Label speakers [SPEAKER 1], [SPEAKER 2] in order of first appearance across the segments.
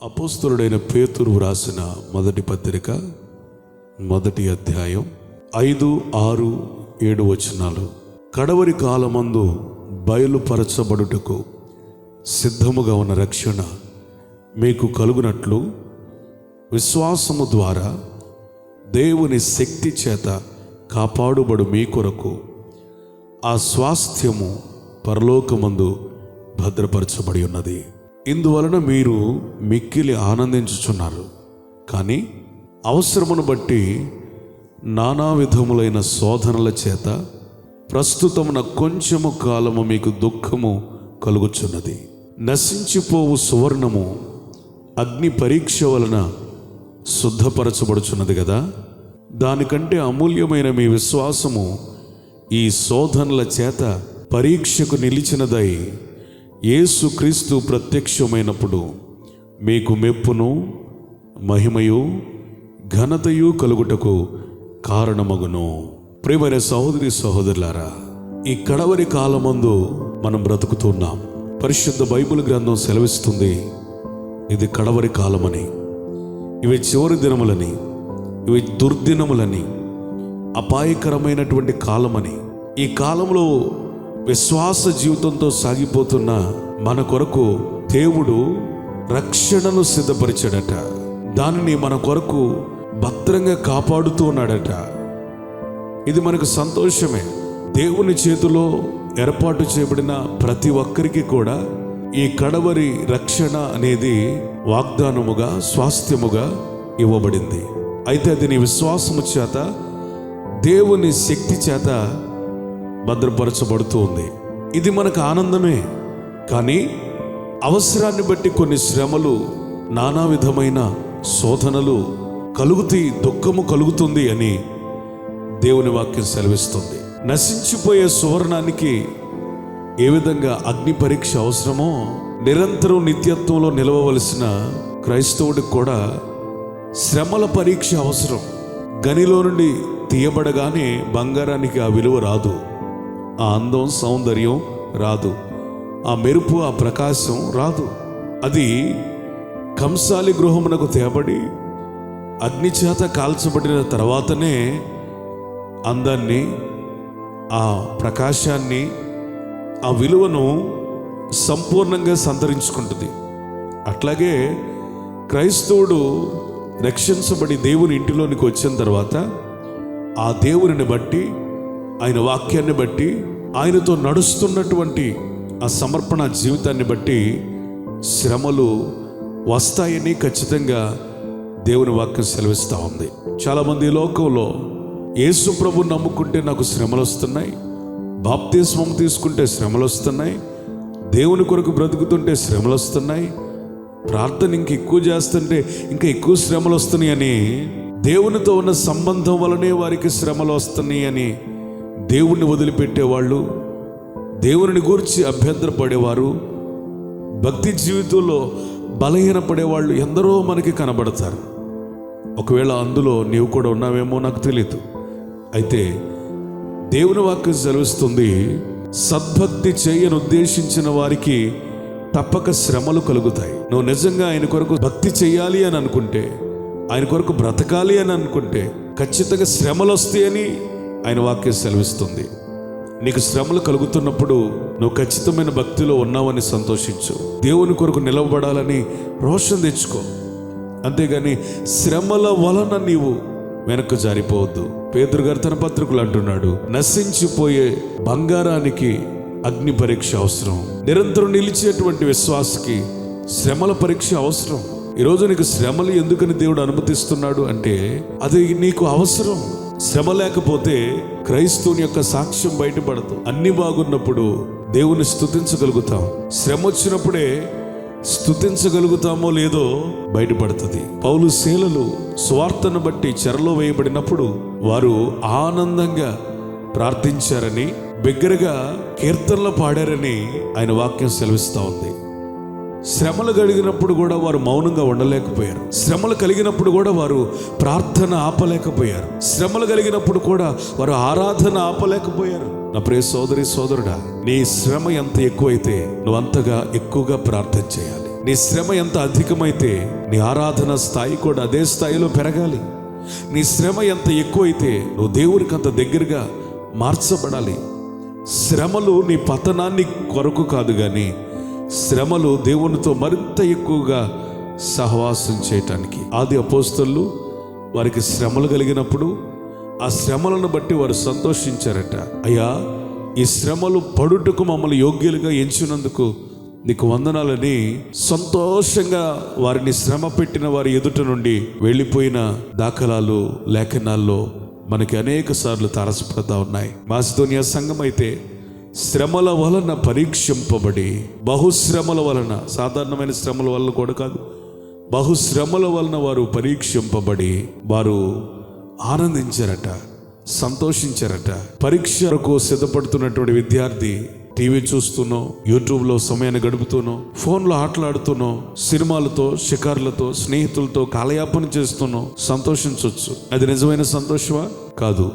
[SPEAKER 1] అపోస్తలుడైన పేతురు వ్రాసిన మొదటి పత్రిక 1వ అధ్యాయం 5, 6, 7 వచనాలు. కడవరి కాలమందు బయలుపరచబడుటకు సిద్ధముగా ఉన్న రక్షణ మీకు కలుగునట్లు విశ్వాసము ద్వారా దేవుని శక్తి చేత కాపాడుబడు మీ కొరకు ఆ స్వాస్థ్యము పరలోకమందు భద్రపరచబడి ఉన్నది. ఇందువలన మీరు మిక్కిలి ఆనందించుచున్నారు. కానీ అవసరమును బట్టి నానా విధములైన శోధనల చేత ప్రస్తుతమున కొంచెము కాలము మీకు దుఃఖము కలుగుచున్నది. నశించిపోవు సువర్ణము అగ్ని పరీక్ష వలన శుద్ధపరచబడుచున్నది కదా. దానికంటే అమూల్యమైన మీ విశ్వాసము ఈ శోధనల చేత పరీక్షకు నిలిచినదై యేసుక్రీస్తు ప్రత్యక్షమైనప్పుడు మీకు మెప్పును మహిమయు ఘనతయు కలుగుటకు కారణమగును. ప్రియమైన సహోదరి సహోదరులారా, ఈ కడవరి కాలమందు మనం బ్రతుకుతున్నాం. పరిశుద్ధ బైబిల్ గ్రంథం సెలవిస్తుంది, ఇది కడవరి కాలమని, ఇవి చివరి దినములని, ఇవి దుర్దినములని, అపాయకరమైనటువంటి కాలమని. ఈ కాలంలో విశ్వాస జీవితంతో సాగిపోతున్న మన కొరకు దేవుడు రక్షణను సిద్ధపరిచాడట. దానిని మన కొరకు భద్రంగా కాపాడుతూ ఉన్నాడట. ఇది మనకు సంతోషమే. దేవుని చేతిలో ఏర్పాటు చేయబడిన ప్రతి ఒక్కరికి కూడా ఈ కడవరి రక్షణ అనేది వాగ్దానముగా, స్వాస్థ్యముగా ఇవ్వబడింది. అయితే అది నీ విశ్వాసము చేత, దేవుని శక్తి చేత భద్రపరచబడుతూ ఉంది. ఇది మనకు ఆనందమే. కానీ అవసరాన్ని బట్టి కొన్ని శ్రమలు, నానా విధమైన శోధనలు కలుగుతాయి, దుఃఖము కలుగుతుంది అని దేవుని వాక్యం సెలవిస్తుంది. నశించిపోయే సువర్ణానికి ఏ విధంగా అగ్ని పరీక్ష అవసరమో, నిరంతరం నిత్యత్వంలో నిలవవలసిన క్రైస్తవుడికి కూడా శ్రమల పరీక్ష అవసరం. గనిలో నుండి తీయబడగానే బంగారానికి ఆ విలువ రాదు, ఆ అందం సౌందర్యం రాదు, ఆ మెరుపు ఆ ప్రకాశం రాదు. అది కంసాలి గృహమునకు తేబడి అగ్ని చేత కాల్చబడిన తర్వాతనే అందాన్ని, ఆ ప్రకాశాన్ని, ఆ విలువను సంపూర్ణంగా సంతరించుకుంటుంది. అట్లాగే క్రైస్తవుడు రక్షించబడి దేవుని ఇంటిలోనికి వచ్చిన తర్వాత ఆ దేవుని బట్టి, ఆయన వాక్యాన్ని బట్టి, ఆయనతో నడుస్తున్నటువంటి ఆ సమర్పణ జీవితాన్ని బట్టి శ్రమలు వస్తాయని ఖచ్చితంగా దేవుని వాక్యం సెలవిస్తూ ఉంది. చాలామంది లోకంలో యేసు ప్రభుని నమ్ముకుంటే నాకు శ్రమలు వస్తున్నాయి, బాప్తిస్మం తీసుకుంటే శ్రమలు వస్తున్నాయి, దేవుని కొరకు బ్రతుకుతుంటే శ్రమలు వస్తున్నాయి, ప్రార్థన ఇంక ఎక్కువ చేస్తుంటే ఇంకా ఎక్కువ శ్రమలు వస్తున్నాయి అని, దేవునితో ఉన్న సంబంధం వలనే వారికి శ్రమలు వస్తున్నాయి అని దేవుణ్ణి వదిలిపెట్టేవాళ్ళు, దేవుని గురించి అభ్యంతరపడేవారు, భక్తి జీవితంలో బలహీనపడేవాళ్ళు ఎందరో మనకి కనబడతారు. ఒకవేళ అందులో నీవు కూడా ఉన్నావేమో నాకు తెలియదు. అయితే దేవుని వాక్యం సెలవిస్తుంది, సద్భక్తి చేయని ఉద్దేశించిన వారికి తప్పక శ్రమలు కలుగుతాయి. నువ్వు నిజంగా ఆయన కొరకు భక్తి చేయాలి అని అనుకుంటే, ఆయన కొరకు బ్రతకాలి అని అనుకుంటే ఖచ్చితంగా శ్రమలు వస్తాయని ఆయన వాక్యం సెలవిస్తుంది. నీకు శ్రమలు కలుగుతున్నప్పుడు నువ్వు ఖచ్చితమైన భక్తిలో ఉన్నావని సంతోషించు. దేవుని కొరకు నిలవబడాలని రోషం తెచ్చుకో. అంతేగాని శ్రమల వలన నీవు వెనక్కు జారిపోవద్దు. పేతురు గారు తన పత్రికలు అంటున్నాడు, నశించిపోయే బంగారానికి అగ్ని పరీక్ష అవసరం, నిరంతరం నిలిచేటువంటి విశ్వాసకి శ్రమల పరీక్ష అవసరం. ఈరోజు నీకు శ్రమలు ఎందుకని దేవుడు అనుమతిస్తున్నాడు అంటే అది నీకు అవసరం. శ్రమ లేకపోతే క్రైస్తవుని యొక్క సాక్ష్యం బయటపడదు. అన్ని బాగున్నప్పుడు దేవుని స్తుతించగలుగుతాం, శ్రమ వచ్చినప్పుడే స్తుతించగలుగుతామో లేదో బయటపడుతుంది. పౌలు శీలలు స్వార్థను బట్టి చెరలో వేయబడినప్పుడు వారు ఆనందంగా ప్రార్థించారని, బిగ్గరగా కీర్తనలు పాడారని ఆయన వాక్యం సెలవిస్తూ ఉంది. శ్రమలు కలిగినప్పుడు కూడా వారు మౌనంగా ఉండలేకపోయారు. శ్రమలు కలిగినప్పుడు కూడా వారు ప్రార్థన ఆపలేకపోయారు. శ్రమలు కలిగినప్పుడు కూడా వారు ఆరాధన ఆపలేకపోయారు. నా ప్రియ సోదరి సోదరుడా, నీ శ్రమ ఎంత ఎక్కువైతే నువ్వు అంతగా ఎక్కువగా ప్రార్థన చేయాలి. నీ శ్రమ ఎంత అధికమైతే నీ ఆరాధన స్థాయి కూడా అదే స్థాయిలో పెరగాలి. నీ శ్రమ ఎంత ఎక్కువైతే నువ్వు దేవునికి అంత దగ్గరగా మార్చబడాలి. శ్రమలు నీ పతనాన్ని కొరకు కాదు, కానీ శ్రమలు దేవునితో మరింత ఎక్కువగా సహవాసం చేయటానికి. ఆది అపోస్తలులు వారికి శ్రమలు కలిగినప్పుడు ఆ శ్రమలను బట్టి వారు సంతోషించారట. అయ్యా, ఈ శ్రమలు పడుటకు మమ్మల్ని యోగ్యులుగా ఎంచినందుకు నీకు వందనాలని సంతోషంగా వారిని శ్రమ పెట్టిన వారి ఎదుట నుండి వెళ్ళిపోయిన దాఖలాలు లేఖనాల్లో మనకి అనేక సార్లు తారసపడతా ఉన్నాయి. మాసిదోనియా సంఘం అయితే శ్రమల వలన పరీక్షింపబడి, బహుశ్రమల వలన, సాధారణమైన శ్రమల వలన కూడా కాదు, బహుశ్రమల వలన వారు పరీక్షింపబడి వారు ఆనందించారట, సంతోషించారట. పరీక్షకు సిద్ధపడుతున్నటువంటి విద్యార్థి టీవీ చూస్తూనో, యూట్యూబ్లో సమయాన్ని గడుపుతూనో, ఫోన్లో ఆటలాడుతూనో, సినిమాలతో, షికారులతో, స్నేహితులతో కాలయాపన చేస్తూనో సంతోషించవచ్చు. అది నిజమైన సంతోషమా? కాదు.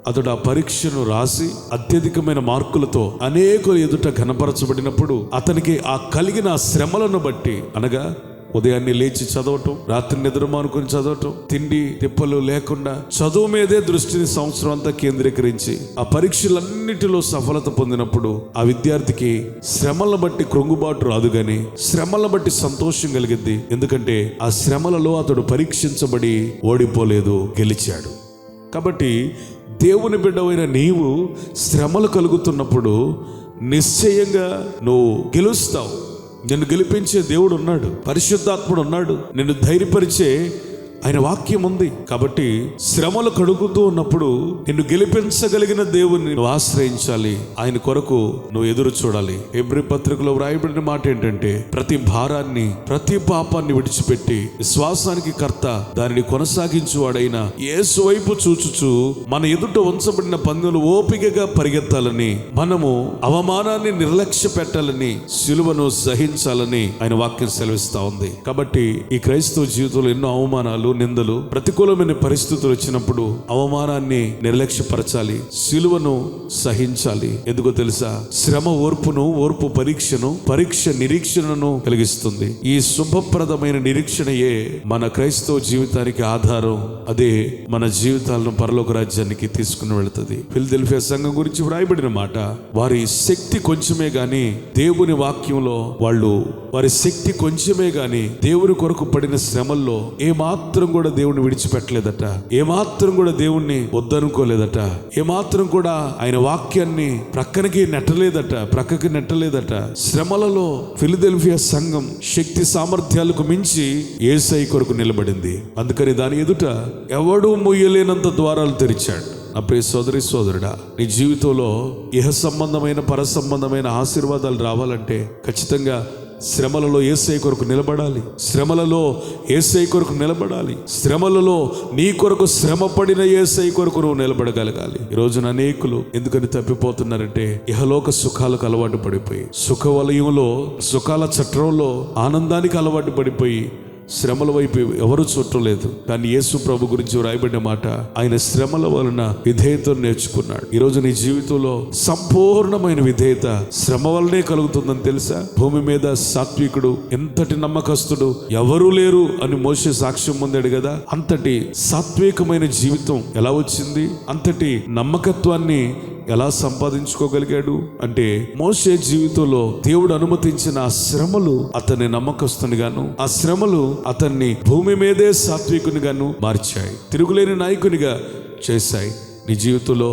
[SPEAKER 1] అతడు ఆ పరీక్షను రాసి అత్యధికమైన మార్కులతో అనేకులు ఎదుట ఘనపరచబడినప్పుడు అతనికి ఆ కలిగిన శ్రమలను బట్టి, అనగా ఉదయాన్నే లేచి చదవటం, రాత్రి నిద్ర మానుకొని చదవటం, తిండి తిప్పలు లేకుండా చదువు మీదే దృష్టిని సంవత్సరం అంతా కేంద్రీకరించి ఆ పరీక్షలన్నిటిలో సఫలత పొందినప్పుడు ఆ విద్యార్థికి శ్రమలను బట్టి కృంగుబాటు రాదు, కానీ శ్రమలను బట్టి సంతోషం కలిగిద్ది. ఎందుకంటే ఆ శ్రమలలో అతడు పరీక్షించబడి ఓడిపోలేదు, గెలిచాడు. కాబట్టి దేవుని బిడ్డవైన నీవు శ్రమలు కలుగుతున్నప్పుడు నిశ్చయంగా నువ్వు గెలుస్తావు. నిన్ను గెలిపించే దేవుడు ఉన్నాడు, పరిశుద్ధాత్ముడు ఉన్నాడు, నిన్ను ధైర్యపరిచే ఆయన వాక్యం ఉంది. కాబట్టి శ్రమలు కడుగుతూ ఉన్నప్పుడు నిన్ను గెలిపించగలిగిన దేవుని నువ్వు ఆశ్రయించాలి. ఆయన కొరకు నువ్వు ఎదురు చూడాలి. హెబ్రీ పత్రికలో వ్రాయబడిన మాట ఏంటంటే, ప్రతి భారాన్ని, ప్రతి పాపాన్ని విడిచిపెట్టి విశ్వాసానికి కర్త దానిని కొనసాగించువాడైన యేసు వైపు చూచుచు మన ఎదుట ఉంచబడిన పందెంలో ఓపికగా పరిగెత్తాలని, మనము అవమానాన్ని నిర్లక్ష్య పెట్టాలని, సిలువను సహించాలని ఆయన వాక్యం సెలవిస్తా ఉంది. కాబట్టి ఈ క్రైస్తవ జీవితంలో ఎన్నో అవమానాలు, నిందలు, ప్రతికూలమైన పరిస్థితులు వచ్చినప్పుడు అవమానాన్ని నిర్లక్ష్యపరచాలి, సిలువను సహించాలి. ఎందుకో తెలుసా? శ్రమ ఓర్పును, ఓర్పు పరీక్షను, పరీక్ష నిరీక్షణను కలిగిస్తుంది. ఈ శుభప్రదమైన నిరీక్షణయే మన క్రైస్తవ జీవితానికి ఆధారం. అదే మన జీవితాలను పరలోక రాజ్యానికి తీసుకుని వెళుతుంది. ఫిలదెల్ఫియా సంఘం గురించి వ్రాయబడిన మాట, వారి శక్తి కొంచెమే గాని దేవుని వాక్యంలో వారి శక్తి కొంచెమే గాని దేవుని కొరకు పడిన శ్రమల్లో ఏమాత్రం కూడా దేవుణ్ణి విడిచిపెట్టలేదట, ఏమాత్రం కూడా దేవుణ్ణి వద్దనుకోలేదట, ఏమాత్రం కూడా ఆయన వాక్యాన్ని ప్రక్కకి నెట్టలేదట. శ్రమలలో ఫిలదెల్ఫియా సంఘం శక్తి సామర్థ్యాలకు మించి యేసయ్య కొరకు నిలబడింది. అందుకని దాని ఎదుట ఎవడూ మొయ్యలేనంత ద్వారాలు తెరిచాడు. నా ప్రియ సోదరి సోదరుడా, నీ జీవితంలో ఇహ సంబంధమైన పర సంబంధమైన ఆశీర్వాదాలు రావాలంటే ఖచ్చితంగా శ్రమలలో యేసయ్య కొరకు నిలబడాలి. శ్రమలలో నీ కొరకు శ్రమ పడిన యేసయ్య కొరకు నువ్వు నిలబడగలగాలి. ఈ రోజున అనేకులు ఎందుకని తప్పిపోతున్నారంటే, ఇహలోక సుఖాలకు అలవాటు పడిపోయి, సుఖ వలయంలో, సుఖాల చట్రంలో ఆనందానికి అలవాటు పడిపోయి శ్రమల వైపు ఎవరు చూడలేదు. కానీ యేసు ప్రభు గురించి రాయబడిన మాట, ఆయన శ్రమల వలన విధేయతను నేర్చుకున్నాడు. ఈరోజు నీ జీవితంలో సంపూర్ణమైన విధేయత శ్రమ వల్లనే కలుగుతుందని తెలుసా? భూమి మీద సాత్వికుడు, ఎంతటి నమ్మకస్తుడు ఎవరూ లేరు అని మోషే సాక్ష్యం పొందాడు కదా. అంతటి సాత్వికమైన జీవితం ఎలా వచ్చింది? అంతటి నమ్మకత్వాన్ని ఎలా సంపాదించుకోగలిగాడు అంటే, మోషే జీవితంలో దేవుడు అనుమతించిన ఆ శ్రమలు అతన్ని నమ్మకస్తునిగాను, ఆ శ్రమలు అతన్ని భూమి మీదే సాత్వికునిగాను మార్చాయి, తిరుగులేని నాయకునిగా చేశాయి. నీ జీవితంలో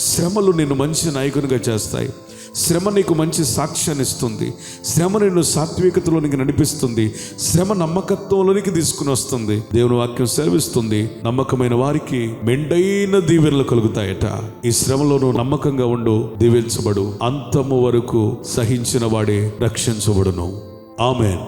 [SPEAKER 1] శ్రమలు నిన్ను మంచి నాయకునిగా చేస్తాయి. శ్రమ నీకు మంచి సాక్ష్యాన్ని ఇస్తుంది. శ్రమ నిన్ను సాత్వికతలోనికి నడిపిస్తుంది. శ్రమ నమ్మకత్వంలోనికి తీసుకుని వస్తుంది. దేవుని వాక్యం సెలవిస్తుంది, నమ్మకమైన వారికి మెండైన దీవెనలు కలుగుతాయట. ఈ శ్రమలో నువ్వు నమ్మకంగా ఉండు, దీవించబడు. అంతము వరకు సహించిన వాడే రక్షించబడును. ఆమేన్.